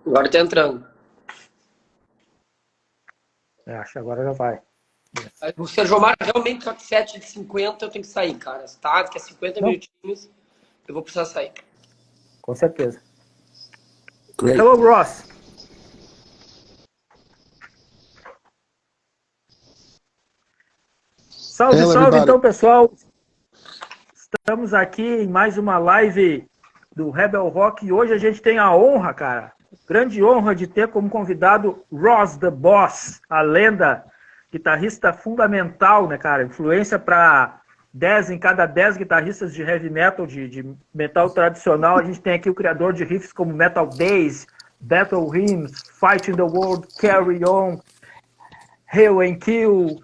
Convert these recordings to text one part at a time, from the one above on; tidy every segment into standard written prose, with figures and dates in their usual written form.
Agora tá entrando. Acho que agora já vai. O Sérgio Omar realmente só que 7h50 eu tenho que sair, cara. Tá? Que é 50 Não, minutinhos, eu vou precisar sair. com certeza. Great. Hello, Ross. Salve, Hello, salve, everybody. então, pessoal. Estamos aqui em mais uma live do Rebel Rock e hoje a gente tem a honra, cara, grande honra de ter como convidado Ross the Boss, a lenda, guitarrista fundamental, né, cara? Influência para 10 em cada 10 guitarristas de heavy metal, de metal tradicional. A gente tem aqui o criador de riffs como Metal Days, Battle Hymns, Fight in the World, Carry On, Hail and Kill.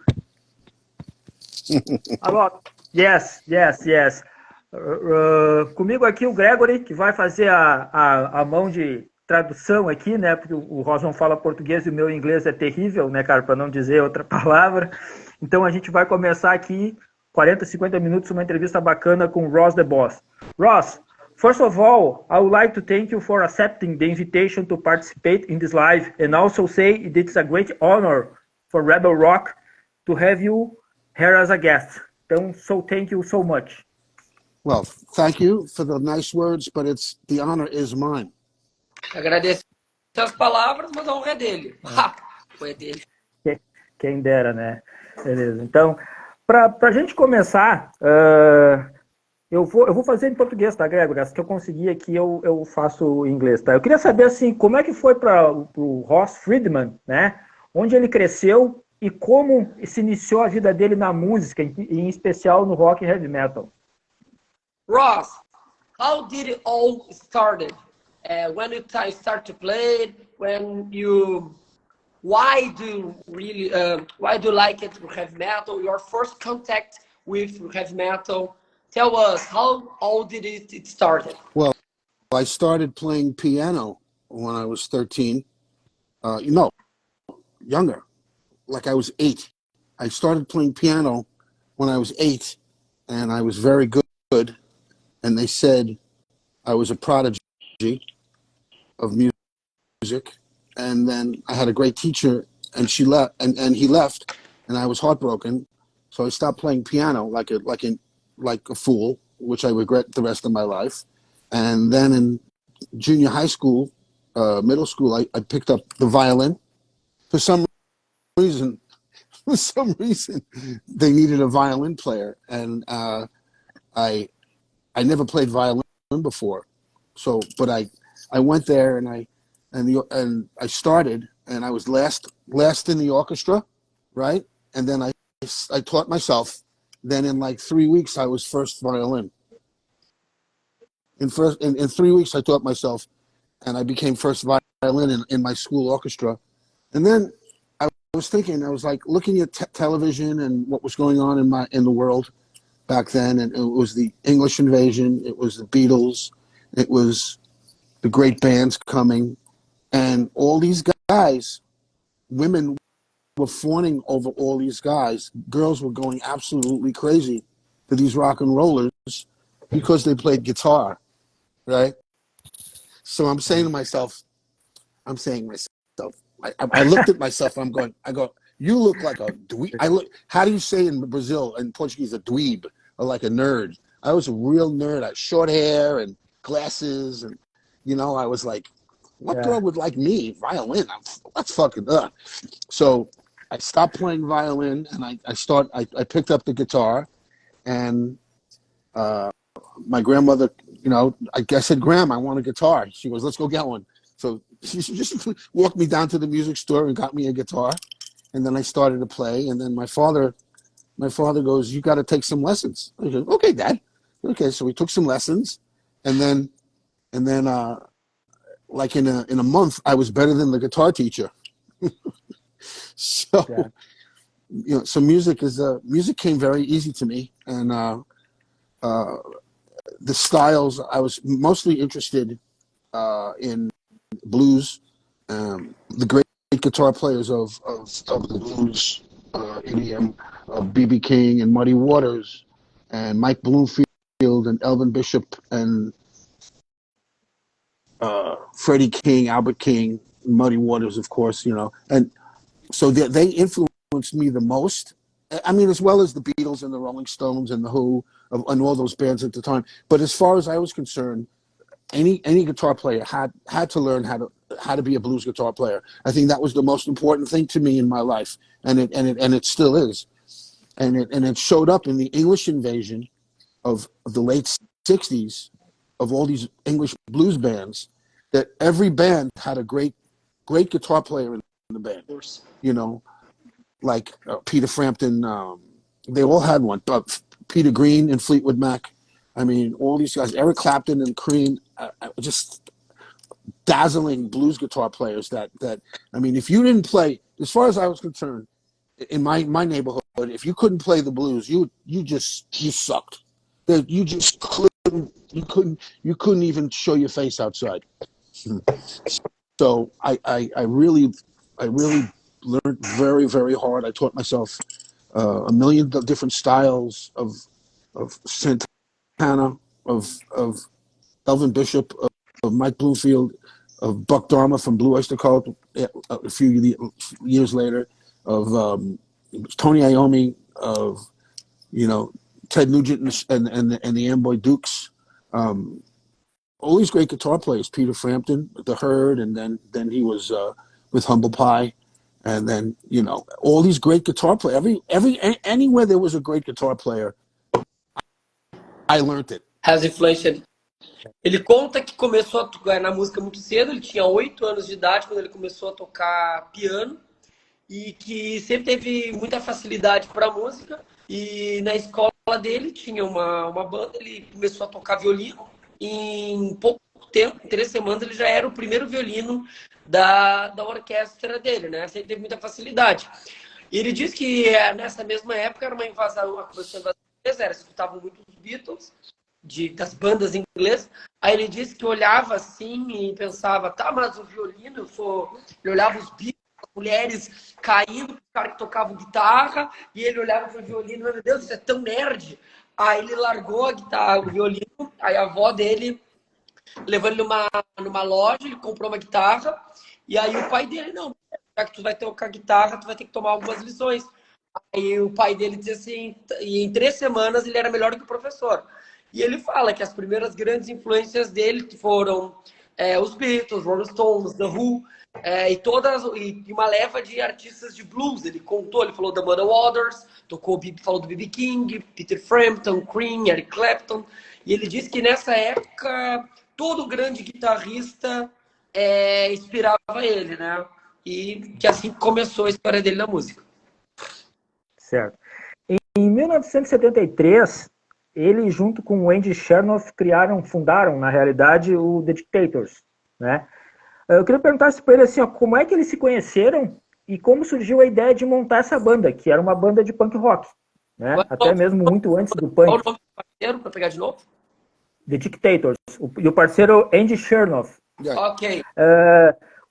Alô? Yes, yes, yes. Comigo aqui o Gregory, que vai fazer a mão de tradução aqui, né? Porque o Ross não fala português e o meu inglês é terrível, né, cara? Para não dizer outra palavra. Então a gente vai começar aqui 40, 50 minutos, uma entrevista bacana com Ross the Boss. Ross, first of all, I would like to thank you for accepting the invitation to participate in this live and also say it's a great honor for Rebel Rock to have you here as a guest. Então, so thank you so much. Well, thank you for the nice words, but the honor is mine. Agradeço as palavras, mas a honra é dele. Foi dele. Quem dera, né? Beleza. Então, para a gente começar, eu vou fazer em português, tá, Gregor? As que eu consegui aqui, eu faço em inglês, tá? Eu queria saber, assim, como é que foi para o Ross Friedman, né? Onde ele cresceu e como se iniciou a vida dele na música, em especial no rock e heavy metal. Ross, how did it all started? When you start to play, why do you like it heavy metal? Your first contact with heavy metal? Tell us, how old did it started? Well, I started playing piano when I was 13. Younger, like I was 8. I started playing piano when I was 8, and I was very good. And they said I was a prodigy of music. And then I had a great teacher, and she left, and he left, and I was heartbroken. So I stopped playing piano like a fool, which I regret the rest of my life. And then in junior high school, middle school, I picked up the violin. For some reason, they needed a violin player, and I never played violin before. So, but I went there and I started, and I was last in the orchestra, right? And then I taught myself. Then in like 3 weeks, I was first violin. In 3 weeks, I taught myself, and I became first violin in my school orchestra. And then I was thinking, I was like looking at television and what was going on in the world back then, and it was the English invasion, it was the Beatles, it was the great bands coming, and all these guys, women were fawning over all these guys. Girls were going absolutely crazy for these rock and rollers because they played guitar, right? So I'm saying to myself, I looked at myself, I go, you look like a dweeb. How do you say in Brazil, in Portuguese, a dweeb, or like a nerd? I was a real nerd. I had short hair and glasses, and, I was like, what girl would like me? Violin? That's fucking, So I stopped playing violin, and I picked up the guitar, and my grandmother, I said, Graham, I want a guitar. She goes, let's go get one. So she just walked me down to the music store and got me a guitar. And then I started to play. And then my father goes, you got to take some lessons. I go, okay, Dad. Okay. So we took some lessons. And then like in a month, I was better than the guitar teacher. So, so music came very easy to me. And the styles, I was mostly interested in blues, the guitar players of the blues idiom of B.B. King and Muddy Waters and Mike Bloomfield and Elvin Bishop and Freddie King, Albert King, Muddy Waters, of course, and so they influenced me the most. I mean, as well as the Beatles and the Rolling Stones and the Who and all those bands at the time. But as far as I was concerned, any guitar player had to learn how to be a blues guitar player. I think that was the most important thing to me in my life, and it still is. And it showed up in the English invasion of the late '60s of all these English blues bands. That every band had a great guitar player in the band. Like Peter Frampton. They all had one. But Peter Green and Fleetwood Mac. I mean, all these guys. Eric Clapton and Cream. Just dazzling blues guitar players. That I mean, if you didn't play, as far as I was concerned, in my neighborhood, if you couldn't play the blues, you sucked. That you just couldn't even show your face outside. So I really learned very, very hard. I taught myself a million different styles of Santana, of Elvin Bishop, of Mike Bloomfield, of Buck Dharma from Blue Oyster Cult a few years later, of Tony Iommi, of Ted Nugent and the Amboy Dukes. All these great guitar players, Peter Frampton, The Herd, and then he was with Humble Pie, and then all these great guitar players. Anywhere there was a great guitar player, I learned it. Has influenciado. Ele conta que começou a tocar na música muito cedo, ele tinha 8 anos de idade quando ele começou a tocar piano e que sempre teve muita facilidade para música, e na escola dele tinha uma banda, ele começou a tocar violino e em pouco tempo, em 3 semanas, ele já era o primeiro violino da orquestra dele, né? Sempre teve muita facilidade. E ele diz que nessa mesma época era uma começou a invasão inglesa, escutavam muito os Beatles, das bandas inglesas. Aí ele disse que olhava assim e pensava, tá, mas o violino, ele olhava os Beatles, as mulheres caindo, o cara que tocava guitarra, e ele olhava pro violino, meu Deus, isso é tão nerd. Aí ele largou a guitarra, o violino, aí a avó dele levou ele numa loja, ele comprou uma guitarra, e aí o pai dele, não, já que tu vai tocar guitarra, tu vai ter que tomar algumas lições. Aí o pai dele disse assim, e em 3 semanas ele era melhor que o professor. E ele fala que as primeiras grandes influências dele foram os Beatles, Rolling Stones, The Who, e uma leva de artistas de blues. Ele falou da Muddy Waters, falou do B.B. King, Peter Frampton, Cream, Eric Clapton. E ele disse que nessa época todo grande guitarrista inspirava ele, né? E que assim começou a história dele na música. Certo. Em 1973, ele junto com o Andy Chernoff fundaram, na realidade, o The Dictators, né? Eu queria perguntar para ele assim, como é que eles se conheceram e como surgiu a ideia de montar essa banda, que era uma banda de punk rock, né? Até mesmo muito antes do punk. Qual o nome do parceiro, para pegar de novo? The Dictators. E o parceiro Andy Chernoff. Ok.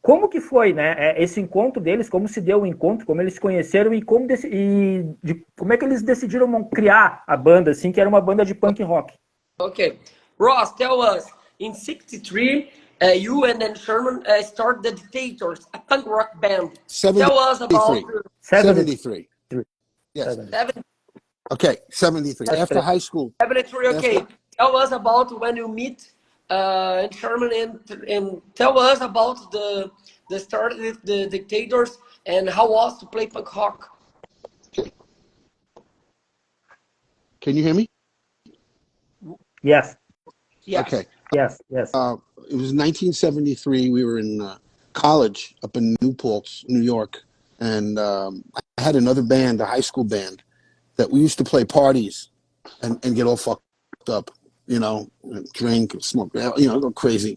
Como que foi, né, esse encontro deles, como se deu o encontro, como eles se conheceram e como é que eles decidiram criar a banda, assim, que era uma banda de punk rock? Ok. Ross, tell us, in 63, you and then Sherman started the Dictators, a punk rock band. 73. Tell us about... 73. Yes. 73. Okay, 73. After high school. 73, okay. Tell us about when you meet Sherman and tell us about the start with the Dictators and how was to play punk rock. Can you hear me? Yes. Okay. Yes. It was 1973. We were in college up in New Paltz, New York, and I had another band, a high school band, that we used to play parties and get all fucked up. Drink, smoke, go crazy,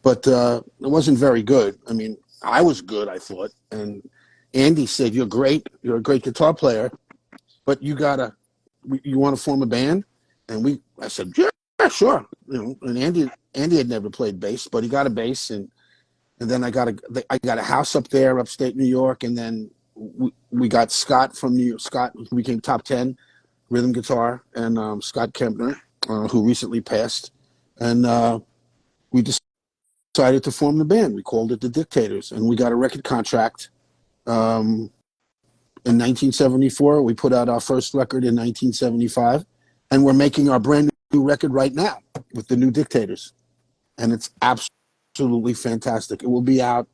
but it wasn't very good. I mean, I was good, I thought. And Andy said, you're a great guitar player, but you want to form a band? And I said, yeah, sure. And Andy had never played bass, but he got a bass and and then I got a house up there, upstate New York, and then we got Scott from New York. Scott, who became top 10 rhythm guitar, and Scott Kempner, who recently passed, and we decided to form the band. We called it the Dictators, and we got a record contract. In 1974, we put out our first record in 1975, and we're making our brand new record right now with the new Dictators, and it's absolutely fantastic. It will be out,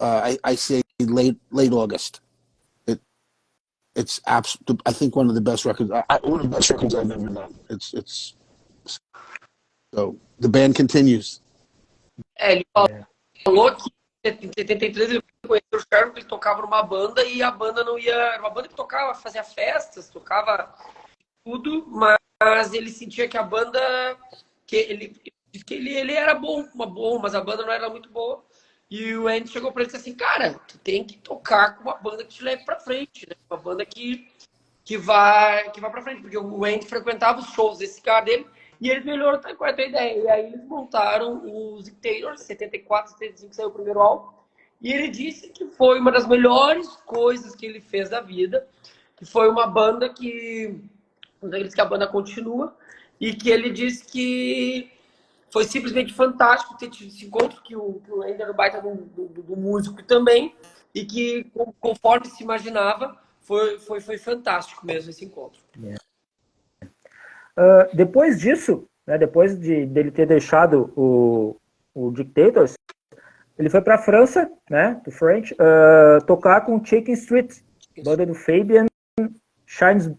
I say, late August. It's I think one of the best records. One of the best records I've ever done. It's so the band continues. Ele falou que em 73 ele conheceu o Sherman, ele tocava numa banda e a banda não ia. Era uma banda que tocava, fazia festas, tocava tudo, mas ele sentia que a banda. Que ele era bom, mas a banda não era muito boa. E o Andy chegou pra ele e disse assim: cara, tu tem que tocar com uma banda que te leve pra frente, né? Uma banda que vai pra frente, porque o Andy frequentava os shows desse cara dele. E eles melhoraram com a ideia. E aí eles montaram os Dictators, 74, 75 saiu o primeiro álbum. E ele disse que foi uma das melhores coisas que ele fez da vida. Que foi uma banda que a banda continua. E que ele disse que foi simplesmente fantástico ter tido esse encontro, que o Andy era um baita do músico também. E que, conforme se imaginava, foi fantástico mesmo esse encontro. Depois disso, né, depois dele ter deixado o Dictators, ele foi para a França, né, do French, tocar com o Chicken Street, banda do Fabian Shine,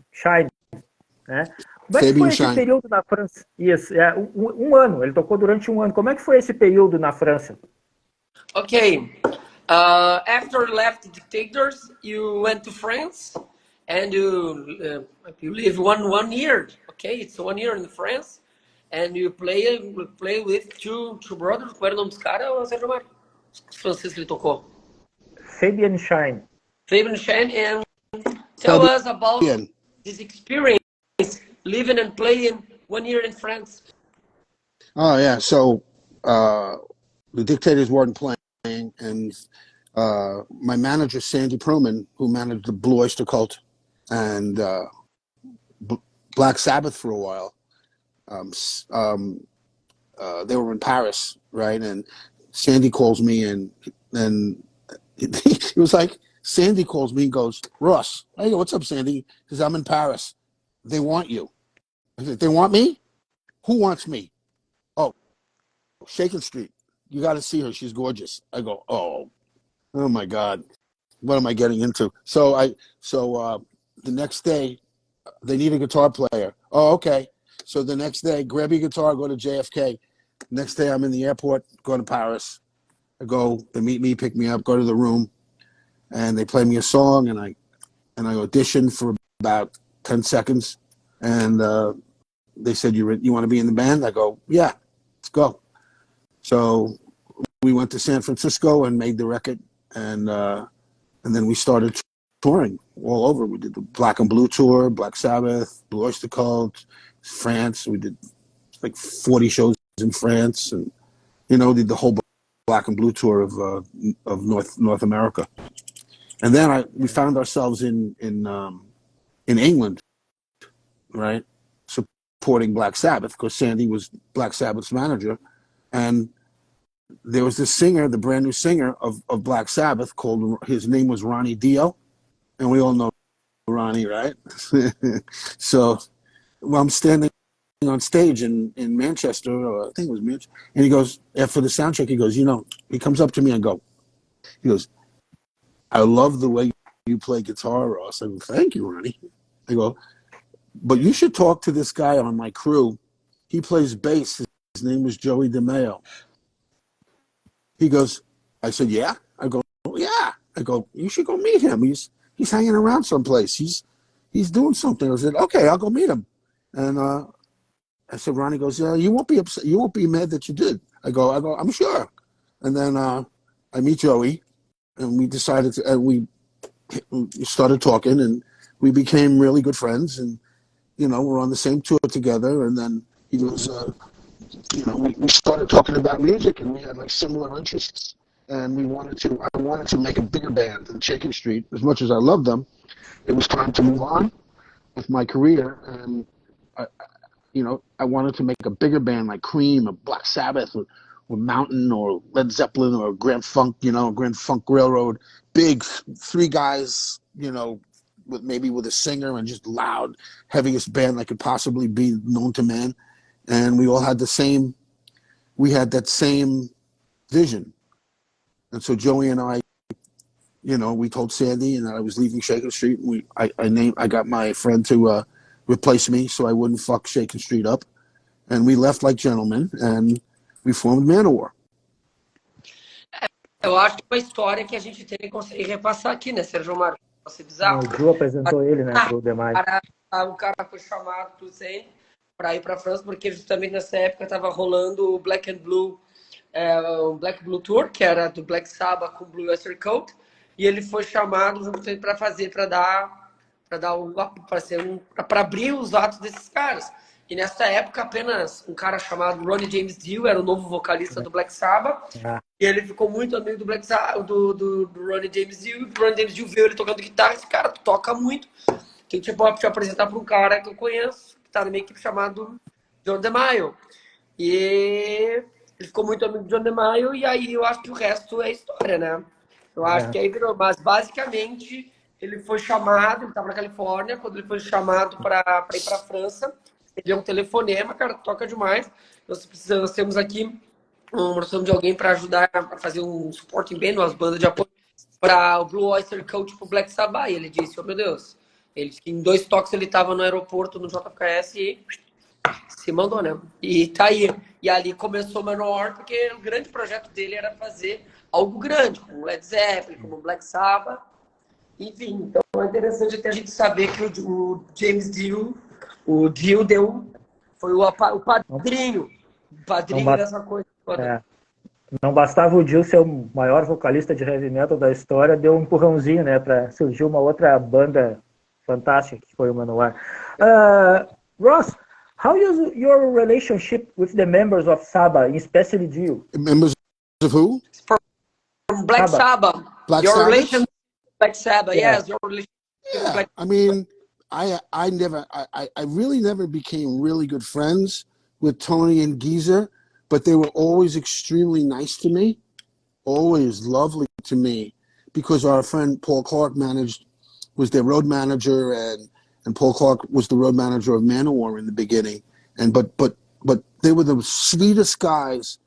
né? Como é que foi esse período na França? Isso, um ano, ele tocou durante um ano. Como é que foi esse período na França? Okay, after you left the Dictators, you went to France and you live one year. Okay, it's 1 year in France, and you play with two brothers. Qual era o nome dos caras, Sérgio Mário? Os franceses que ele tocou. Fabian Shine. Fabian Shine, and tell us about this experience living and playing 1 year in France. Oh yeah, so the Dictators weren't playing, and my manager Sandy Pearlman, who managed the Blue Oyster Cult and Black Sabbath for a while, they were in Paris, right? And Sandy calls me, and he was like, Sandy calls me and goes, Ross, hey, what's up, Sandy? He says, I'm in Paris. They want you. I said, they want me? Who wants me? Oh, Shakin' Street. You got to see her. She's gorgeous. I go, oh my God, what am I getting into? So the next day, they need a guitar player. Oh, okay. So the next day, grab your guitar, go to JFK. Next day, I'm in the airport, go to Paris. I go, they meet me, pick me up, go to the room, and they play me a song, and I audition for about 10 seconds, and they said, you want to be in the band? I go, yeah, let's go. So we went to San Francisco and made the record, and then we started touring all over. We did the Black and Blue tour, Black Sabbath, Blue Oyster Cult, France. We did like 40 shows in France, and did the whole Black and Blue tour of North America. And then we found ourselves in England, right, supporting Black Sabbath, because Sandy was Black Sabbath's manager, and there was this singer, the brand new singer of Black Sabbath, his name was Ronnie Dio, and we all know Ronnie, right? So, I'm standing on stage in Manchester, or I think it was Manchester, and he goes, for the sound check, he goes, he comes up to me and he goes, I love the way you play guitar, Ross. I go, thank you, Ronnie. I go, but you should talk to this guy on my crew. He plays bass. His name is Joey DeMeo. He goes, I said, yeah? I go, yeah. I go, you should go meet him. He's hanging around someplace. He's doing something. I said, okay, I'll go meet him. And I said, Ronnie goes, you won't be upset. You won't be mad that you did. I go, I'm sure. And then I meet Joey, and we decided to, and we started talking, and we became really good friends, and we're on the same tour together. And then he goes, we started talking about music, and we had like similar interests. and I wanted to make a bigger band than Shakin' Street. As much as I loved them, it was time to move on with my career, and I wanted to make a bigger band like Cream or Black Sabbath or Mountain or Led Zeppelin or Grand Funk, Grand Funk Railroad. Big three guys, with a singer and just loud, heaviest band that could possibly be known to man. And we all had that same vision. And so Joey and I, we told Sandy and I was leaving Shakin' Street. I got my friend to replace me so I wouldn't fuck Shakin' Street up. And we left like gentlemen and we formed Manowar. Eu acho que é uma história que a gente tem que conseguir repassar aqui, né, Sérgio Mário? Nossa, bizarro. O Gil apresentou ele, né, pro demais. O cara foi chamado do Zen para ir para a França, porque justamente nessa época estava rolando o Black and Blue, o Black Blue Tour, que era do Black Sabbath com Blue Oyster Cult, e ele foi chamado justamente para fazer, para abrir os atos desses caras. E nessa época apenas um cara chamado Ronnie James Dio era o novo vocalista do Black Sabbath. E ele ficou muito amigo do Black Sabbath, do Ronnie James Dio. E o Ronnie James Dio viu ele tocando guitarra. Esse cara toca muito. Então tipo, te apresentar para um cara que eu conheço, que tá na minha equipe, chamado John DeMaio. E ele ficou muito amigo do John DeMaio. E aí eu acho que o resto é história, né? Eu acho que aí virou. Mas basicamente ele foi chamado, ele estava na Califórnia, quando ele foi chamado para ir para a França. Ele é um telefonema, cara, toca demais. Nós temos aqui nós precisamos de alguém para ajudar a fazer um supporting band, umas bandas de apoio para o Blue Oyster Cult pro Black Sabbath. E ele disse, meu Deus, em 2 toques ele estava no aeroporto, no JKS e se mandou, né? E tá aí. E ali começou o Manowar, porque o grande projeto dele era fazer algo grande, como Led Zeppelin, como Black Sabbath. Enfim, então é interessante até a gente saber que o James Dio, foi o padrinho dessa coisa toda. Não bastava o Dio ser o maior vocalista de heavy metal da história, deu um empurrãozinho, né, para surgir uma outra banda fantástica que foi o Manowar. Ross, how is your relationship with the members of Sabbath, especially Dio? Members of who? From Black Sabbath. Black your Sabbath? relation with Black Sabbath, yes, your relationship with Black I mean, I really never became really good friends with Tony and Geezer, but they were always extremely nice to me, always lovely to me, because our friend Paul Clark was their road manager, and Paul Clark was the road manager of Manowar in the beginning, but they were the sweetest guys,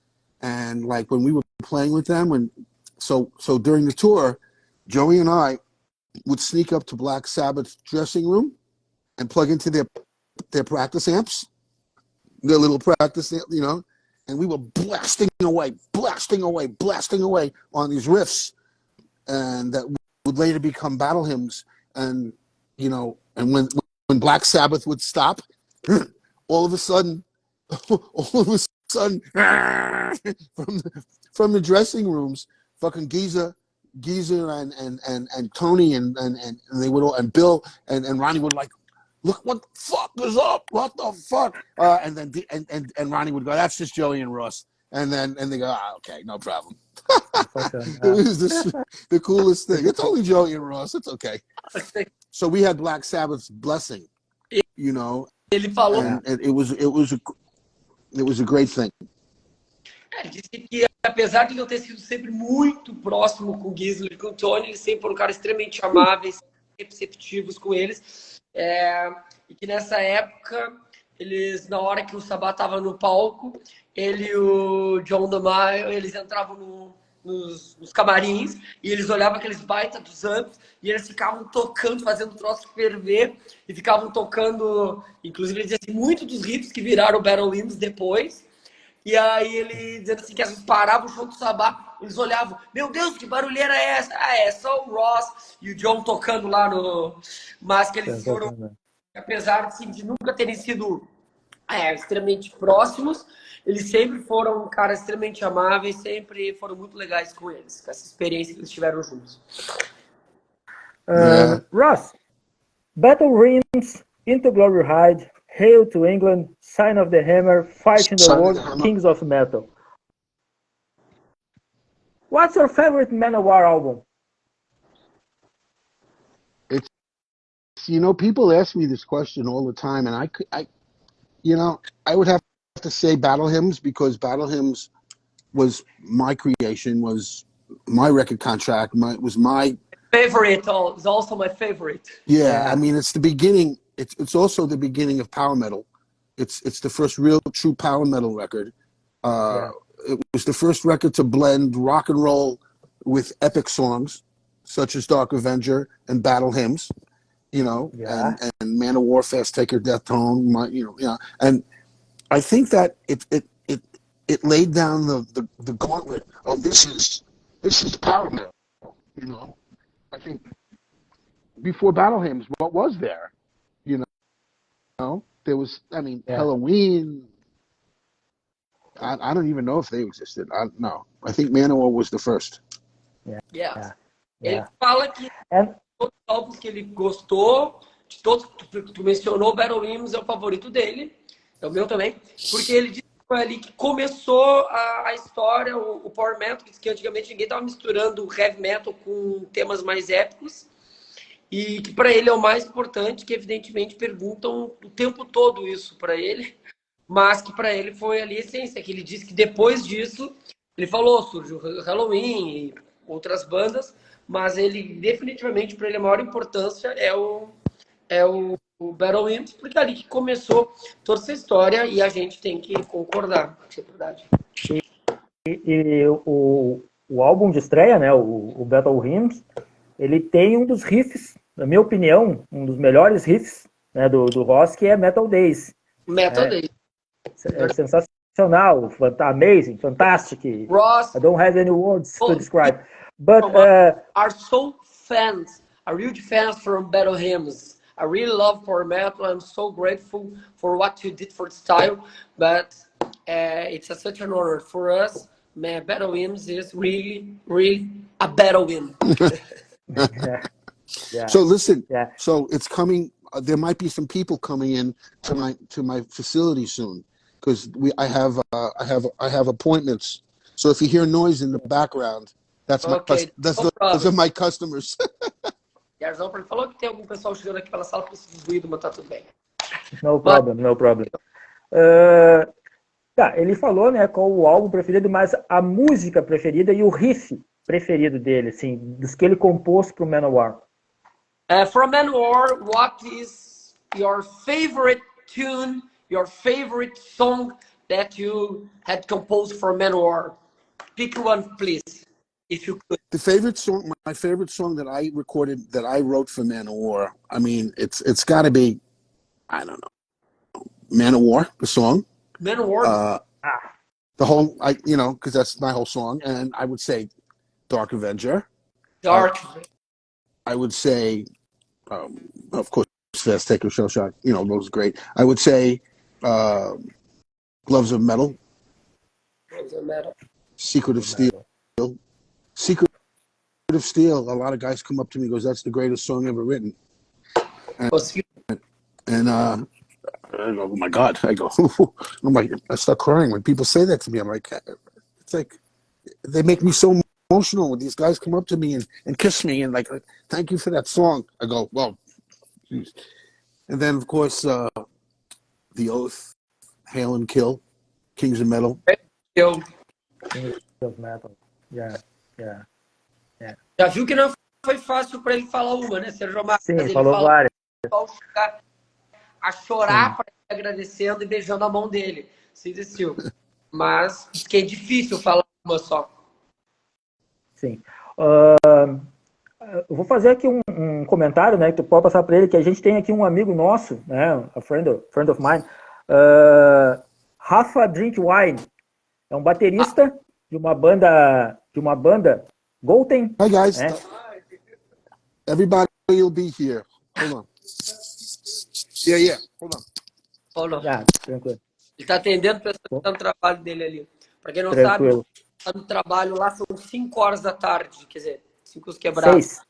and like when we were playing with them, so during the tour, Joey and I would sneak up to Black Sabbath's dressing room and plug into their practice amps, their little practice, and we were blasting away on these riffs, and that would later become battle hymns. And and when Black Sabbath would stop, all of a sudden, from the dressing rooms, fucking Geezer and Tony and they would all, and Bill and Ronnie would like, look what the fuck is up? What the fuck? And then and Ronnie would go, that's just Joey and Ross. And they go, okay, no problem. It was the coolest thing. It's only Joey and Ross. It's okay. So we had Black Sabbath's blessing, Ele falou. And it was a great thing. Ele disse que, apesar de eu ter sido sempre muito próximo com o Gisler e com o Tony, eles sempre foram caras extremamente amáveis, receptivos com eles. E que nessa época, na hora que o Sabá estava no palco, ele e o John DeMaio, eles entravam nos camarins e eles olhavam aqueles baita dos amps e eles ficavam tocando, fazendo o troço ferver e ficavam tocando, inclusive eles diziam assim, muito dos hits que viraram Battle Hymns depois. E aí ele dizendo assim que às vezes parava o show do Sabá, eles olhavam, meu Deus, que barulheira é essa? É só o Ross e o John tocando lá no... Mas que eles foram, apesar de nunca terem sido extremamente próximos, eles sempre foram caras extremamente amáveis, sempre foram muito legais com eles, com essa experiência que eles tiveram juntos. Ross, Battle Hymns, Into Glory Ride, Hail to England, Sign of the Hammer, Fight in the World, Kings of Metal. What's your favorite Manowar album? It's, you know, people ask me this question all the time, and I would have to say Battle Hymns, because Battle Hymns was my creation, was my record contract, was my Favorite. Oh, it's also my favorite. yeah. I mean, it's the beginning. It's also the beginning of power metal. It's the first real true power metal record. Yeah. It was the first record to blend rock and roll with epic songs such as Dark Avenger and Battle Hymns, you know, Yeah. and Man of War, Fast Taker, Death Tone, and I think that it laid down the gauntlet of this is power metal, you know. I think before Battle Hymns, what was there, you know? There was, I mean, Yeah. Halloween. I don't even know if they existed. No, I think Manowar was the first. Yeah. Yes. Ele Yeah. fala que And todos os álbuns que ele gostou, de todos que tu mencionou, Battle Hymns é o favorito dele, é o meu também, porque ele disse que foi ali que começou a história, o Power Metal, que antigamente ninguém estava misturando Heavy Metal com temas mais épicos, e que para ele é o mais importante, que evidentemente perguntam o tempo todo isso para ele, mas que para ele foi ali a essência, que ele disse que depois disso, ele falou, surgiu Halloween e outras bandas, mas ele definitivamente, para ele, a maior importância é o Battle Hymns, porque é ali que começou toda essa história e a gente tem que concordar, isso é verdade. e o álbum de estreia, né, o Battle Hymns, ele tem um dos riffs, na minha opinião, um dos melhores riffs, né, do Ross, que é Metal Days. Metal Days. É sensacional, amazing, fantastic. Ross, I don't have any words to describe. But are so fans, are huge fans from Battle Hymns. I really love power metal. I'm so grateful for what you did for the style, but it's such an honor for us. Man, Battle Hymns is really, really a battle hymn. yeah. So listen, Yeah. so it's coming. There might be some people coming in to my facility soon, because I have appointments. So if you hear noise in the background, those are my customers. Garzão falou que tem algum pessoal chegando aqui pela sala com esse ruído, mas tá tudo bem. No problem, no problem. Ele falou, né, qual o álbum preferido, mas a música preferida e o riff preferido dele, assim, dos que ele compôs para o Manowar. From Manowar, what is your favorite tune, your favorite song that you had composed for Manowar? Pick one, please, if you could. The favorite song, my favorite song that I recorded, that I wrote for Manowar. I mean, it's got to be, I don't know, Manowar, the song. Manowar. The whole, because that's my whole song, and I would say Dark Avenger. Dark. I would say, of course, Fast Taker, Shell Shock. Those are great. I would say, Gloves of Metal. Gloves of Metal. Secret of Steel. Secret of Steel. A lot of guys come up to me and goes, "That's the greatest song ever written." And I go, "Oh my God!" I go, I'm like, I start crying when people say that to me. I'm like, it's like they make me so emotional when these guys come up to me and kiss me and like, "Thank you for that song." I go, "Well," geez. And then of course, The Oath, Hail and Kill, Kings of Metal. Kings of Metal. Yeah. Já viu que não foi fácil para ele falar uma, né, Sérgio Amaro? Sim, ele falou várias. Chegar a chorar para ele, agradecendo e beijando a mão dele. Se desistiu. Mas que é difícil falar uma só. Sim. Eu vou fazer aqui um comentário, né, que tu pode passar para ele, que a gente tem aqui um amigo nosso, né, a friend of mine, Rafa Drinkwine, é um baterista de uma banda Golden. Hi guys, everybody will be here. Hold on. Yeah. Hold on. Tranquilo. Ele está atendendo pessoas que estão no trabalho dele ali. Para quem não sabe, está no trabalho lá, são 5 horas da tarde, quer dizer, 5 quebrados.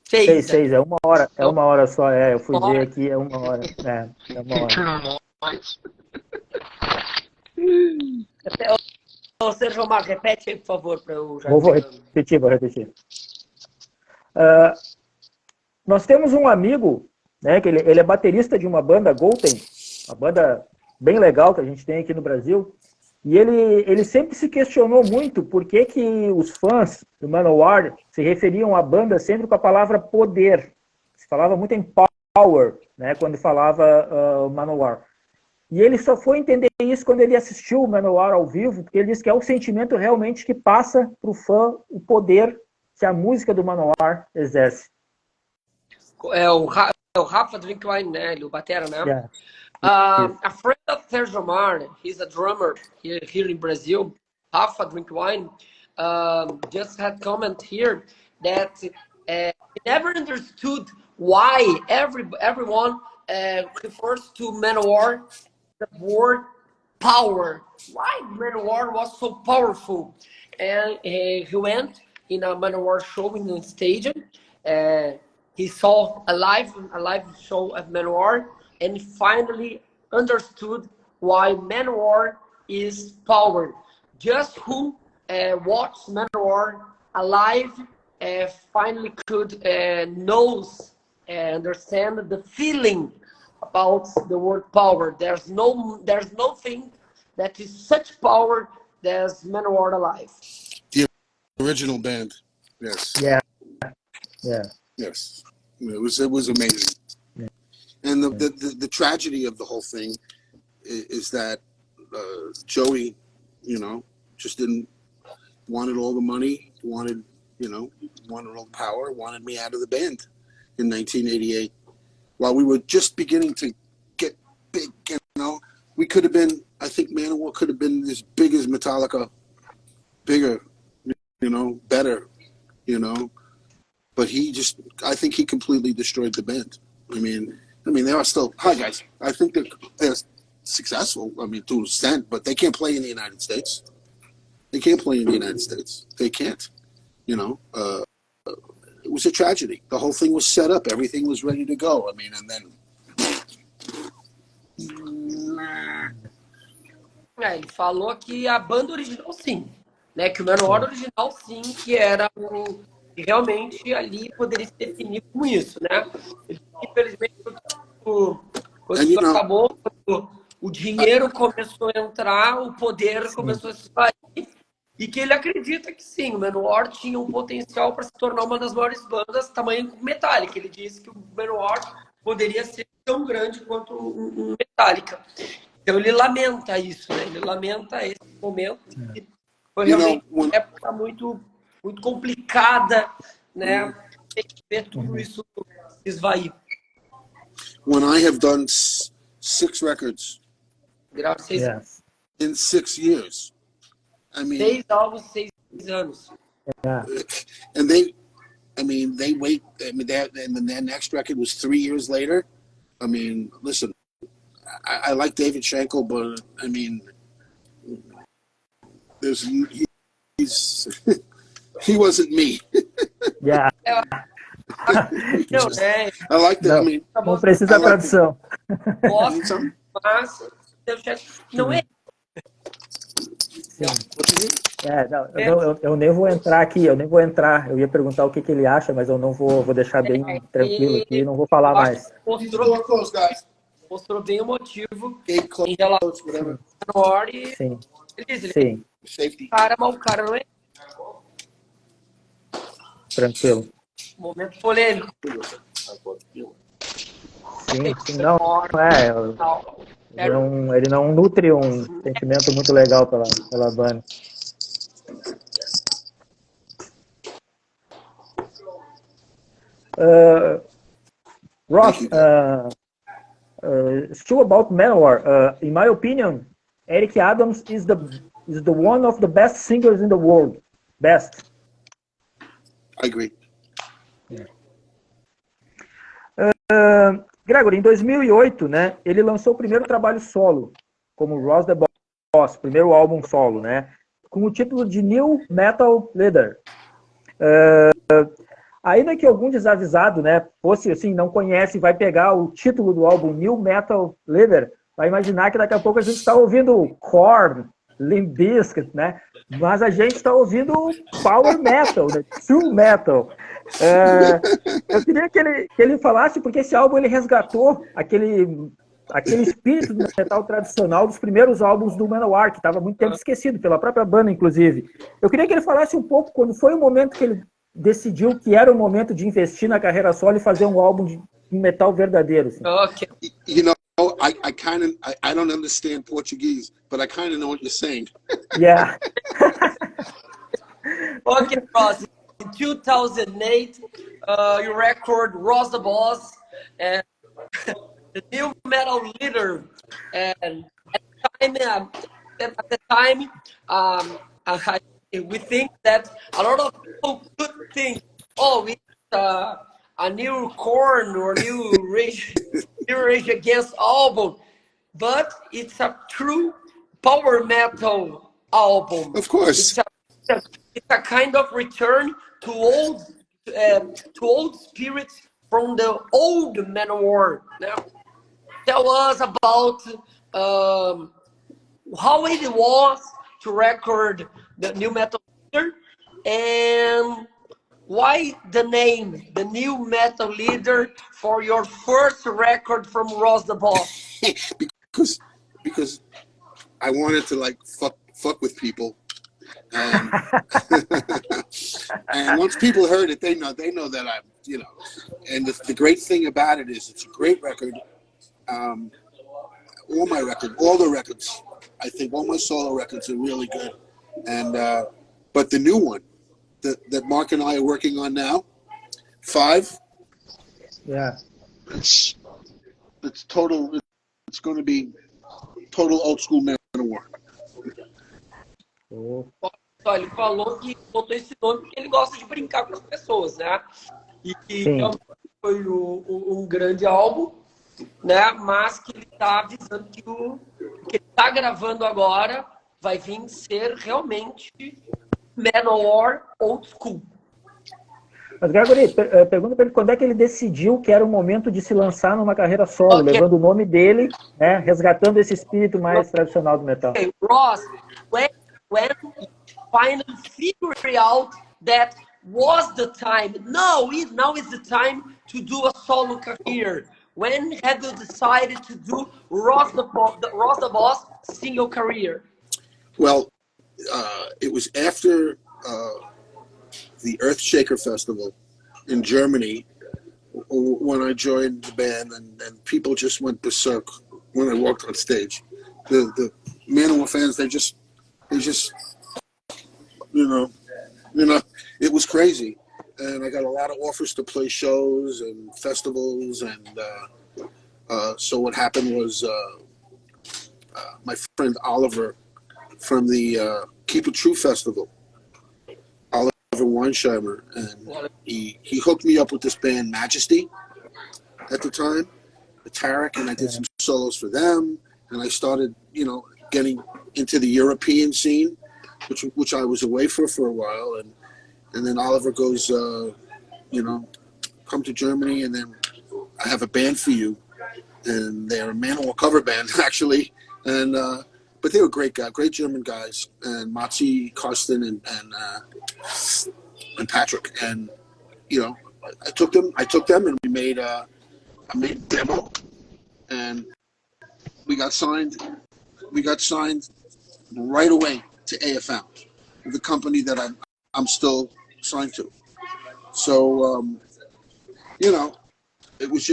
6, é 1 hora, é 1 hora só, eu fui ver aqui, é 1 hora, é 1 hora. Sérgio Omar, repete aí, por favor, para eu já... Vou repetir. Nós temos um amigo, né, que ele é baterista de uma banda, Golden, uma banda bem legal que a gente tem aqui no Brasil, e ele sempre se questionou muito por que os fãs do Manowar se referiam à banda sempre com a palavra poder. Se falava muito em power, né, quando falava Manowar. E ele só foi entender isso quando ele assistiu o Manowar ao vivo, porque ele disse que é o sentimento realmente que passa para o fã o poder que a música do Manowar exerce. É o Rafa Drinkwine, né? Ele, o batera, né? Yeah. A friend of Sergio Omar, he's a drummer here in Brazil, Rafa Drinkwine, just had comment here that he never understood why everyone refers to Manowar the word power. Why Manowar was so powerful? And he went in a Manowar show in the stadium. He saw a live show of Manowar, and finally understood why Manowar is power. Just who watched Manowar alive finally could understand the feeling about the word power. There's nothing that is such power as Manowar alive. The original band, yes. Yeah. Yes, it was amazing. Yeah. And the tragedy of the whole thing is that Joey, just wanted all the money, wanted all the power, wanted me out of the band in 1988. While we were just beginning to get big, we could have been, I think Manowar could have been as big as Metallica, bigger, better, But I think he completely destroyed the band. I mean, they are still, hi guys, I think they're successful, to an extent, but they can't play in the United States. They can't, it was a tragedy. The whole thing was set up. Everything was ready to go. And then... Ele falou que a banda original, sim. Né? Que o Manowar original, sim, que era que realmente ali poderia se definir como isso, né? Infelizmente, quando acabou, o dinheiro começou a entrar, o poder começou a se sair. E que ele acredita que sim, o Manowar tinha um potencial para se tornar uma das maiores bandas tamanho Metallica. Ele disse que o Manowar poderia ser tão grande quanto um Metallica. Então ele lamenta isso, né? Ele lamenta esse momento. Que foi realmente uma época muito, muito complicada, né? Tem que ver tudo isso esvair. When I have done 6 records in 6 years. 6 álbuns, 6 anos. Yeah. And they wait. And their next record was 3 years later. Listen, I like David Schenkel, but he wasn't me. Yeah. I like that. Não precisa tradução. Mas não é. Eu nem vou entrar aqui, eu ia perguntar o que ele acha, mas eu não vou deixar bem tranquilo aqui, não vou falar mais. Mostrou bem o motivo em relação ao Manowar e Sim. Mas o cara não é. Tranquilo. Momento polêmico. Sim, não ele não nutre um sentimento muito legal pela banda. Ross, still about Manowar, in my opinion, Eric Adams is the one of the best singers in the world. Best. I agree. Gregory, em 2008, né, ele lançou o primeiro trabalho solo, como Ross the Boss, primeiro álbum solo, né, com o título de New Metal Leader. Ainda que algum desavisado, né, fosse assim, não conhece, vai pegar o título do álbum New Metal Leader, vai imaginar que daqui a pouco a gente está ouvindo Korn, Limp Bizkit, né? Mas a gente está ouvindo Power Metal, né? True Metal. Eu queria que ele falasse, porque esse álbum ele resgatou aquele espírito do metal tradicional dos primeiros álbuns do Manowar, que estava muito tempo esquecido pela própria banda, inclusive. Eu queria que ele falasse um pouco quando foi o momento que ele decidiu que era o momento de investir na carreira solo e fazer um álbum de metal verdadeiro. Assim. Okay. You know, I don't understand Portuguese, but I kind of know what you're saying. Yeah. Okay, Ross. In 2008, you record Ross the Boss and the new metal leader. And at the time, we think that a lot of people could think, oh, it's a new Korn or new Rage Against album, but it's a true power metal album. Of course. It's a kind of return to old spirits from the old Manowar. Now, tell us about how it was to record the new metal leader and why the name, the new metal leader, for your first record from Ross the Boss. because I wanted to like fuck with people. And, and once people heard it, they know that I'm, you know. And the great thing about it is it's a great record. All the records, I think all my solo records are really good. And but the new one that Mark and I are working on now, 5. Yeah. It's total. It's going to be total old school Manowar. Só ele falou que botou esse nome porque ele gosta de brincar com as pessoas, né? E que foi um grande álbum, né? Mas que ele está avisando que o que ele está gravando agora vai vir ser realmente Manowar Old School. Mas, Gregory, pergunta para ele quando é que ele decidiu que era o momento de se lançar numa carreira solo, levando o nome dele, né, resgatando esse espírito mais tradicional do metal. Okay, Ross, when you finally figured out that was the time, now is the time to do a solo career. When have you decided to do Ross the Boss single career? Well, it was after the Earthshaker Festival in Germany when I joined the band, and people just went berserk when I walked on stage. The Manowar fans, they just you know, it was crazy. And I got a lot of offers to play shows and festivals, and so what happened was my friend Oliver from the Keep It True Festival, Oliver Weinsheimer, and he hooked me up with this band Majesty at the time, the Tarek, and I did some solos for them, and I started, you know, getting into the European scene, which I was away for a while, and then Oliver goes, you know, come to Germany, and then I have a band for you, and they're a Manowar cover band actually, and but they were great German guys, and Matzi, Karsten, and Patrick, and you know, I took them, and we made a demo, and we got signed right away to AFM, the company that I'm still signed to. So you know, it was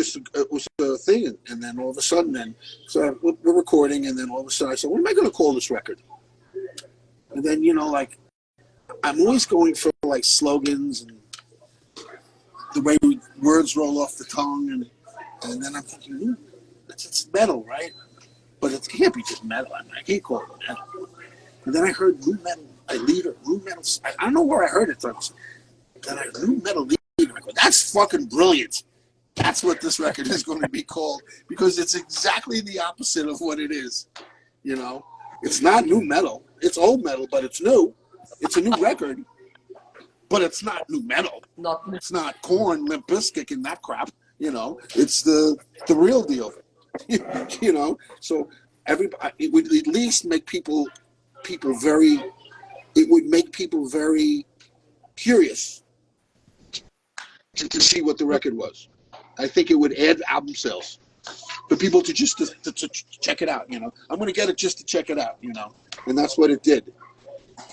a thing, and then all of a sudden, so we're recording, and then all of a sudden I said, what am I going to call this record? And then, you know, like, I'm always going for like slogans and the way words roll off the tongue, and then I'm thinking, it's metal, right? But it can't be just metal. I mean, I can't call it metal. And then I heard new metal leader. I don't know where I heard it from. Then I heard new metal leader. I go, that's fucking brilliant. That's what this record is going to be called, because it's exactly the opposite of what it is. You know, it's not new metal. It's old metal, but it's new. It's a new record, but it's not new metal. It's not Korn, Limp Bizkit, and that crap. You know, it's the real deal. You know, so everybody, it would at least make people make people very curious to see what the record was. I think it would add album sales for people to just to check it out. You know, I'm going to get it just to check it out. You know, and that's what it did.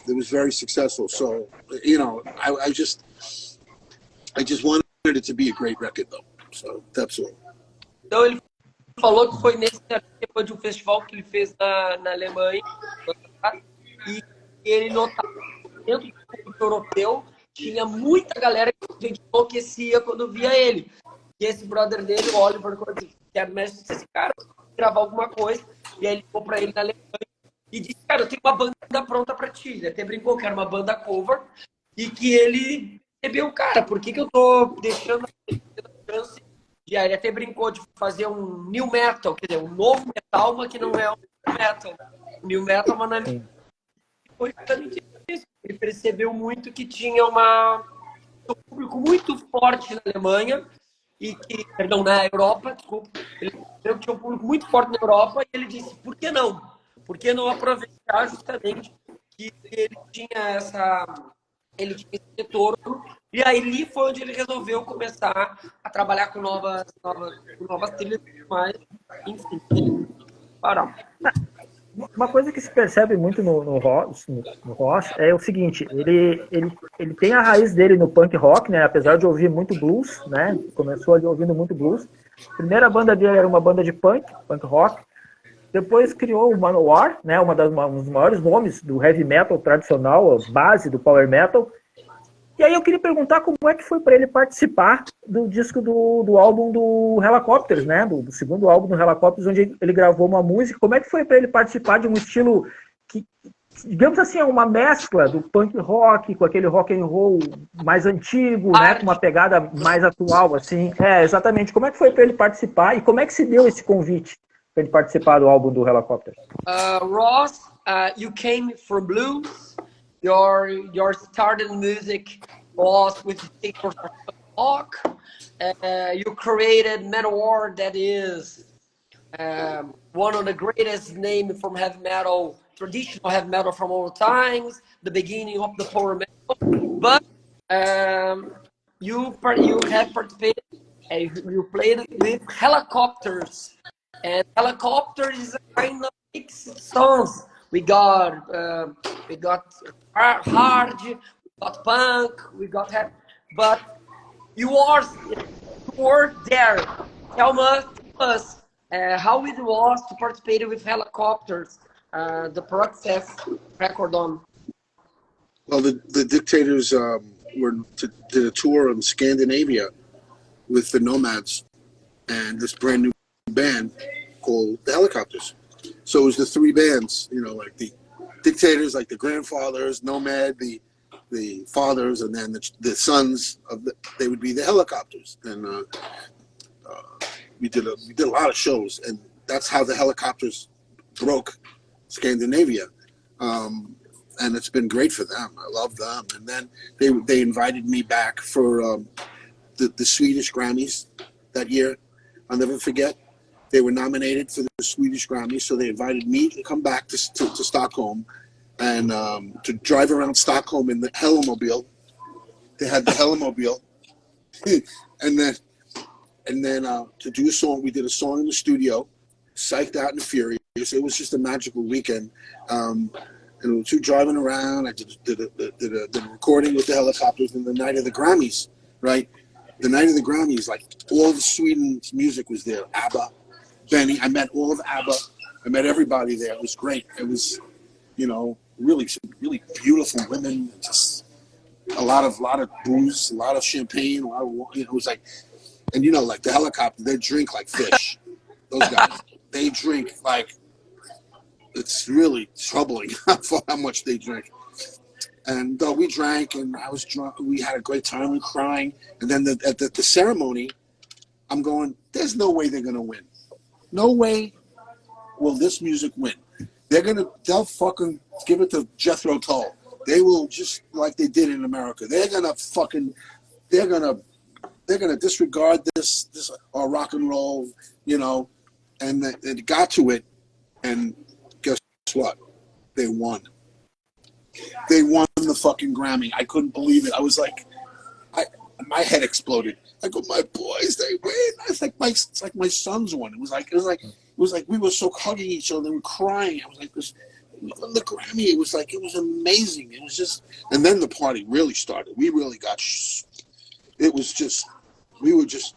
It was very successful. So, you know, I just wanted it to be a great record, though. So that's all. Então ele falou que foi nesse depois de um festival que ele fez na Alemanha e ele notava que dentro do público europeu tinha muita galera que enlouquecia quando via ele. E esse brother dele, o Oliver, quero mesmo esse cara, gravar alguma coisa. E aí ele ligou pra ele na Alemanha e disse, cara, eu tenho uma banda pronta pra ti. Ele até brincou que era uma banda cover e que ele percebeu, cara, por que eu tô deixando a chance de... Ele até brincou de fazer um new metal, quer dizer, um novo metal, mas que não é um new metal. O new metal, mas não é... Foi justamente isso. Ele percebeu muito que tinha um público muito forte na Alemanha e que, perdão, na Europa, desculpa, ele percebeu que tinha um público muito forte na Europa e ele disse, por que não? Por que não aproveitar justamente que ele tinha esse retorno? E aí ali foi onde ele resolveu começar a trabalhar com novas trilhas, mas enfim, ele parou. Uma coisa que se percebe muito no Ross é o seguinte, ele tem a raiz dele no punk rock, né? Apesar de ouvir muito blues, né? Começou ali ouvindo muito blues. A primeira banda dele era uma banda de punk rock. Depois criou o Manowar, né? Um dos maiores nomes do heavy metal tradicional, a base do power metal. E aí eu queria perguntar como é que foi para ele participar do disco do álbum do Helicopters, né? Do segundo álbum do Helicopters, onde ele gravou uma música. Como é que foi para ele participar de um estilo que, digamos assim, é uma mescla do punk rock com aquele rock and roll mais antigo, né? Com uma pegada mais atual, assim. Exatamente. Como é que foi para ele participar e como é que se deu esse convite para ele participar do álbum do Helicopters? Ross, you came from blues. Your started music was with Stickers Rock. You created Manowar, that is one of the greatest names from heavy metal, traditional heavy metal from all times, the beginning of the power metal. But you have participated, you played with Helicopters, and Helicopters is a kind of mixed songs. We got hard, we got punk, we got heavy, but you were there. Tell us how it was to participate with Helicopters, the process record on. Well, the Dictators did a tour in Scandinavia with the Nomads and this brand new band called the Helicopters. So it was the three bands, you know, like the Dictators, like the grandfathers, Nomad, the fathers, and then the sons they would be the Helicopters. And we did a lot of shows, and that's how the Helicopters broke Scandinavia. And it's been great for them. I love them. And then they invited me back for the Swedish Grammys that year. I'll never forget. They were nominated for the Swedish Grammys, so they invited me to come back to Stockholm and to drive around Stockholm in the Hellemobile. They had the Hellemobile, and then to do a song. We did a song in the studio, Psyched Out and Furious. It was just a magical weekend. And we were driving around. I did a recording with the Helicopters in the night of the Grammys, right? The night of the Grammys, like all of Sweden's music was there. ABBA, Benny. I met all of ABBA. I met everybody there. It was great. It was, you know, really beautiful women. Just a lot of booze, a lot of champagne. A lot of, you know, it was like, and you know, like the Helicopter, they drink like fish. Those guys, they drink like, it's really troubling for how much they drink. And we drank, and I was drunk. We had a great time. We were crying. And then at the ceremony, I'm going, there's no way they're going to win. No way will this music win. They'll fucking give it to Jethro Tull. They will, just like they did in America. They're going to disregard this or rock and roll, you know. And it got to it, and guess what? They won. they won the fucking Grammy. I couldn't believe it. I was like, my head exploded. I go, my boys, they win. It's like my sons won. It was like we were so hugging each other and crying. I was like, we won the Grammy. It was amazing. It was just, and then the party really started. We really got. It was just, we were just.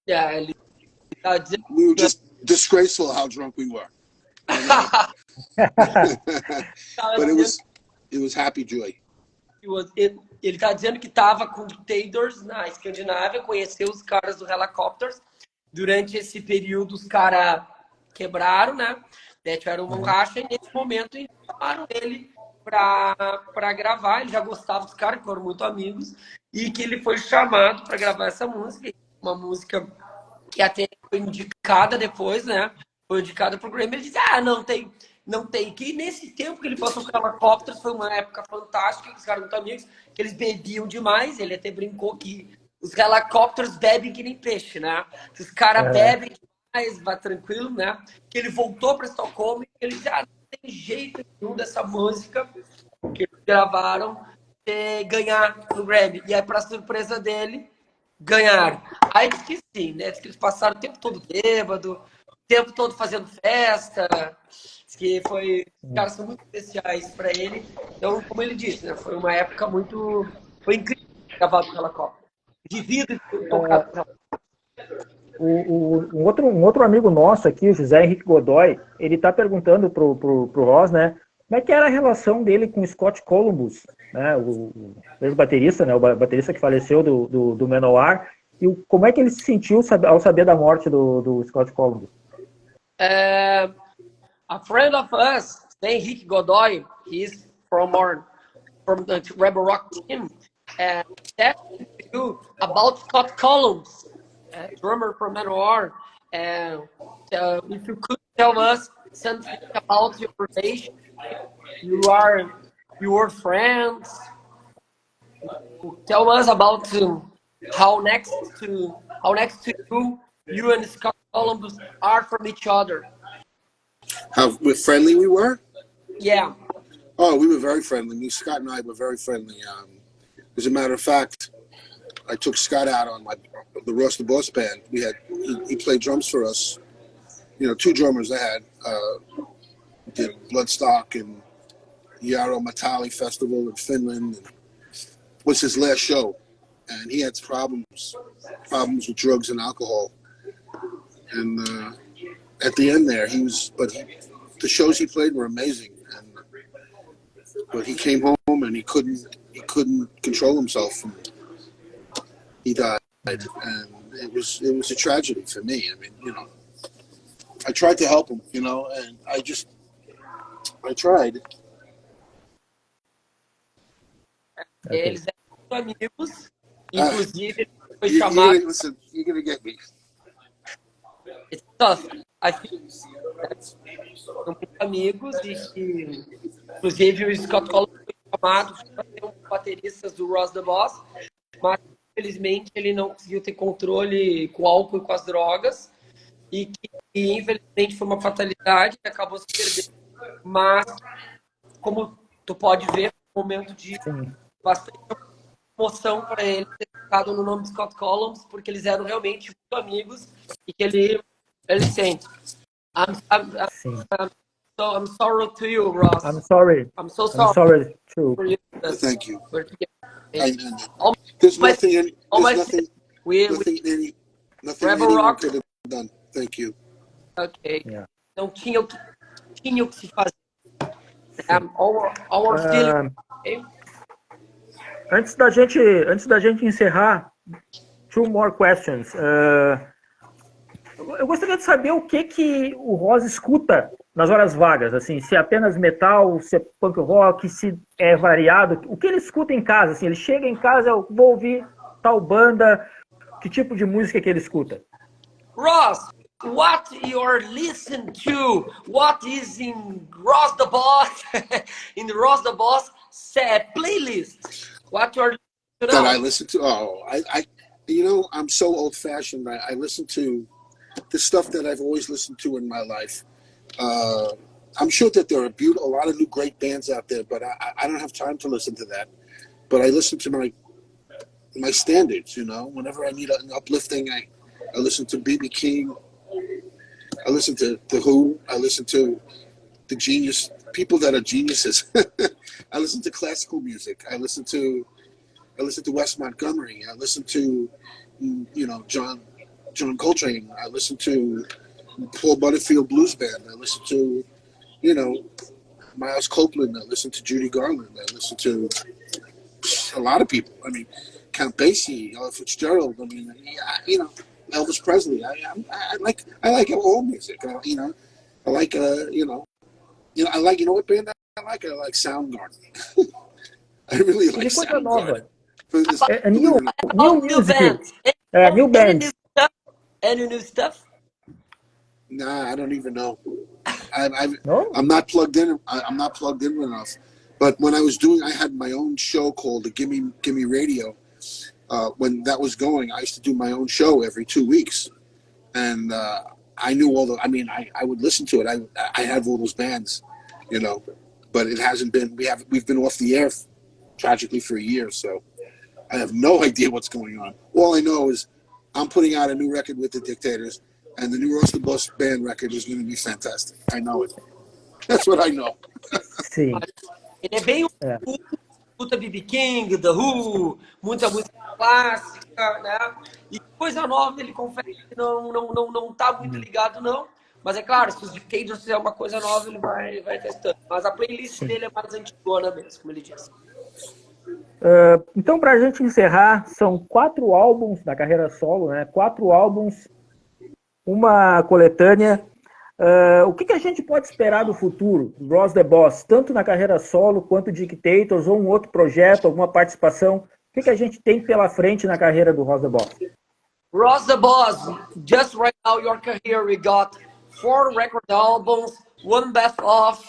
Yeah, we were just disgraceful how drunk we were. But it was happy joy. Ele tá dizendo que estava com Taylors na Escandinávia, conheceu os caras do Helicopters. Durante esse período, os caras quebraram, né? Tiveram um racha e nesse momento chamaram ele para gravar. Ele já gostava dos caras, que foram muito amigos, e que ele foi chamado para gravar essa música. Uma música que até foi indicada depois, né? Foi indicada pro Grammy. Ele disse, não tem. Que nesse tempo que ele passou com Helicopters foi uma época fantástica, que os caras muito amigos, que eles bebiam demais. Ele até brincou que os Helicopters bebem que nem peixe, né? Que os caras bebem demais, vai tranquilo, né? Que ele voltou para Estocolmo e ele já não tem jeito nenhum dessa música que eles gravaram ganhar no Grammy. E aí, para surpresa dele, ganharam. Aí diz que sim, né? Diz que eles passaram o tempo todo bêbado, o tempo todo fazendo festa. Que os caras são muito especiais para ele. Então, como ele disse, né, foi uma época foi incrível gravar com Helicopter. De vida e tocar com um outro amigo nosso aqui, o José Henrique Godoy, ele está perguntando pro Ross, né, como é que era a relação dele com o Scott Columbus, né, o ex-baterista, né, o baterista que faleceu do Manowar, e como é que ele se sentiu ao saber da morte do Scott Columbus? A friend of us, Henrique Godoy, he's from the Rebel Rock team, and asking you about Scott Columbus, drummer from Manowar, and if you could tell us something about your relation, you were friends. Tell us about how next to you and Scott Columbus are from each other. How friendly we were? Yeah. Oh, we were very friendly. Scott and I were very friendly. As a matter of fact, I took Scott out on the Ross the Boss band. He played drums for us. You know, two drummers I had. Did Bloodstock and Yarrow Matali Festival in Finland. And was his last show, and he had problems with drugs and alcohol. And at the end there, the shows he played were amazing. But he came home and he couldn't control himself. He died, and it was a tragedy for me. I mean, you know, I tried to help him, you know, and I tried. Eles eram amigos, inclusive foi chamado. Listen, you're gonna get me. It's tough. I think são muito amigos e que, inclusive, o Scott Columbus foi chamado para ser um dos bateristas do Ross the Boss, mas infelizmente ele não conseguiu ter controle com o álcool e com as drogas e que infelizmente foi uma fatalidade que acabou se perdendo. Mas como tu pode ver, foi um momento de bastante emoção para ele ter ficado no nome de Scott Columbus, porque eles eram realmente muito amigos e que ele sente. I'm sorry to you, Ross. I'm sorry. I'm so sorry. I'm sorry too. For you. Thank you. There's nothing Rebel anyone Rock could have done. Thank you. Ok. Yeah. Não tinha o que se fazer. Our feeling. Okay? Antes da gente encerrar, two more questions. Eu gostaria de saber o que o Ross escuta nas horas vagas, assim, se é apenas metal, se é punk rock, se é variado, o que ele escuta em casa, assim, ele chega em casa, eu vou ouvir tal banda, que tipo de música que ele escuta? Ross, what you're listening to? What is in Ross the Boss? In the Ross the Boss set playlist? What you're listening to? That I listen to? Oh, I you know, I'm so old-fashioned. I listen to the stuff that I've always listened to in my life. I'm sure that there are a lot of new great bands out there, but I don't have time to listen to that. But I listen to my standards, you know. Whenever I need an uplifting, I listen to B.B. King. I listen to The Who. I listen to the people that are geniuses. I listen to classical music. I listen to Wes Montgomery. I listen to, you know, John Coltrane. I listen to Paul Butterfield Blues Band. I listen to, you know, Miles Copeland. I listen to Judy Garland. I listen to a lot of people. I mean, Count Basie, Ella Fitzgerald. I mean, you know, Elvis Presley. I like all music. You know, I like you know, you know what band I like? I like Soundgarden. I really like Que coisa Soundgarden. nova. New About new music. bands. New Any bands. new stuff? Any new stuff? Nah, I don't even know. No? I'm not plugged in. I'm not plugged in enough. But when I had my own show called the Gimme Radio. When that was going, I used to do my own show every 2 weeks, and I knew all the. I mean, I would listen to it. I have all those bands, you know, but it hasn't been. We've been off the air tragically for a year, so I have no idea what's going on. All I know is I'm putting out a new record with the Dictators, and the new Roast the Boss band record is going to be fantastic. I know it. That's what I know. Sim. Ele é bem É. escuta B.B. King, The Who, muita música clássica, né? E coisa nova, ele confessa que não tá muito ligado, não. Mas é claro, se os Dictators fizer uma coisa nova, ele vai testando. Mas a playlist dele é mais antigona mesmo, como ele disse. Então, para a gente encerrar, são 4 álbuns da carreira solo, né? 4 álbuns, uma coletânea. O que a gente pode esperar do futuro, do Ross the Boss, tanto na carreira solo quanto Dictators, ou um outro projeto, alguma participação? O que a gente tem pela frente na carreira do Ross the Boss? Ross the Boss, just right now your career, we got 4 record albums, 1 best of,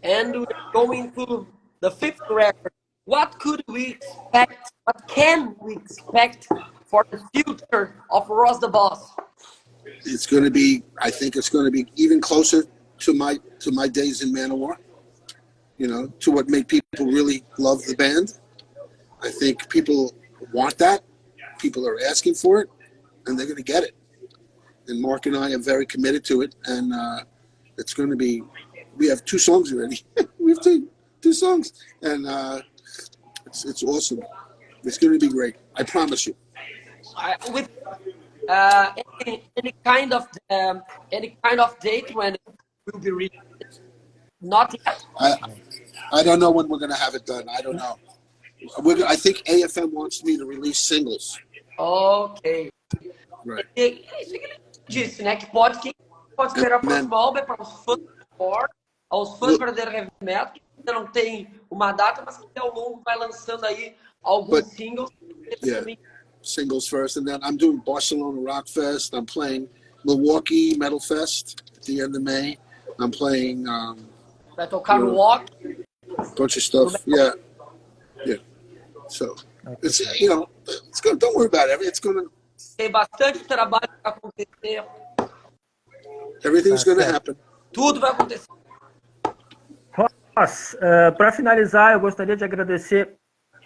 and we're going to the 5th record. What could we expect? What can we expect for the future of Ross the Boss? It's going to be. I think it's going to be even closer to my days in Manowar. You know, to what made people really love the band. I think people want that. People are asking for it, and they're going to get it. And Mark and I are very committed to it, and it's going to be. We have 2 songs already. We have two songs, and it's awesome. It's going to be great. I promise you. With any kind of date when it will be reached? Not yet. I don't know when we're going to have it done. I don't know. I think AFM wants me to release singles. Ok. Right. É isso que ele disse, né? Que quem pode esperar o próximo álbum é para os fãs do Core, aos fãs do verdadeiro heavy metal, que ainda não tem uma data, mas que ao longo vai lançando aí alguns singles. Yeah, singles first, and then I'm doing Barcelona Rock Fest. I'm playing Milwaukee Metal Fest at the end of May. I'm playing Vai tocar no Walk. bunch of stuff. Yeah. So it's it's good. Don't worry about it. It's gonna. Tem bastante trabalho para acontecer. Everything's gonna happen. Tudo vai acontecer. Ross, para finalizar, eu gostaria de agradecer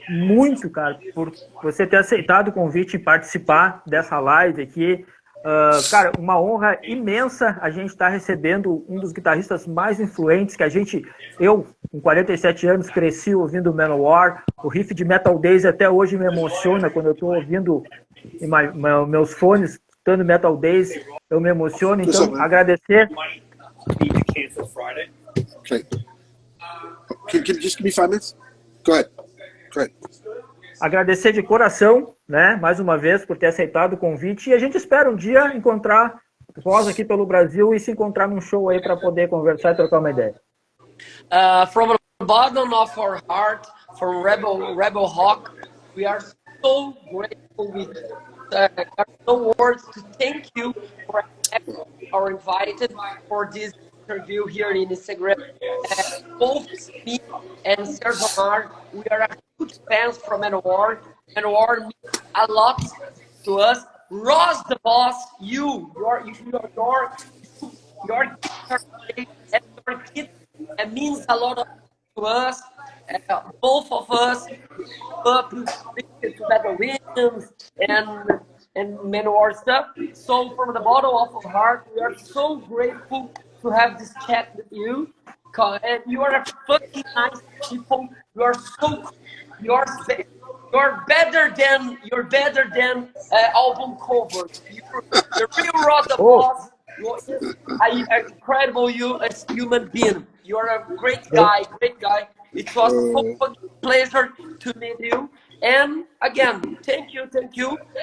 muito, cara, por você ter aceitado o convite e participar dessa live aqui. Cara, uma honra imensa a gente estar recebendo um dos guitarristas mais influentes que eu, com 47 anos, cresci ouvindo Manowar. O riff de Metal Days até hoje me emociona quando eu estou ouvindo meus fones, escutando Metal Days, eu me emociono. Então, agradecer. Okay. Can you just give me 5 minutes? Go ahead. Agradecer de coração, né, mais uma vez, por ter aceitado o convite. E a gente espera um dia encontrar Ross aqui pelo Brasil e se encontrar num show aí para poder conversar e trocar uma ideia. From the bottom of our heart, from Rebel Hawk, we are so grateful with no words to thank you for our invited for this interview here in Instagram. Both me and Sergio Mar, we are huge fans from Manowar. Manowar means a lot to us. Ross the Boss, your guitar and your kid It means a lot to us. Both of us up to Better Williams and many more stuff. So from the bottom of our heart, we are so grateful to have this chat with you. And you are a fucking nice people. You are so cool. You're you're better than album covers. You're the real Rosa Oh, boss. You're incredible. You as human being. You're a great thank, guy. Great guy. It was so fucking pleasure to meet you. And again, thank you.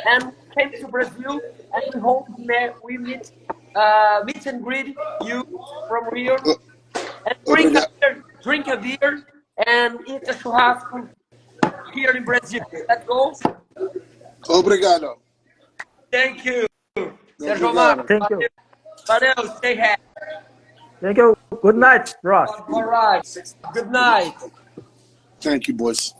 And came to Brazil, and we hope we meet and greet you from Rio, and Obrigado. drink a beer, and eat a churrasco here in Brazil. Let's go. Obrigado. Thank you, Sérgio Amaro. Obrigado. thank you. Valeu, stay happy. Thank you. Good night, Ross. All right. Good night. Thank you, boys.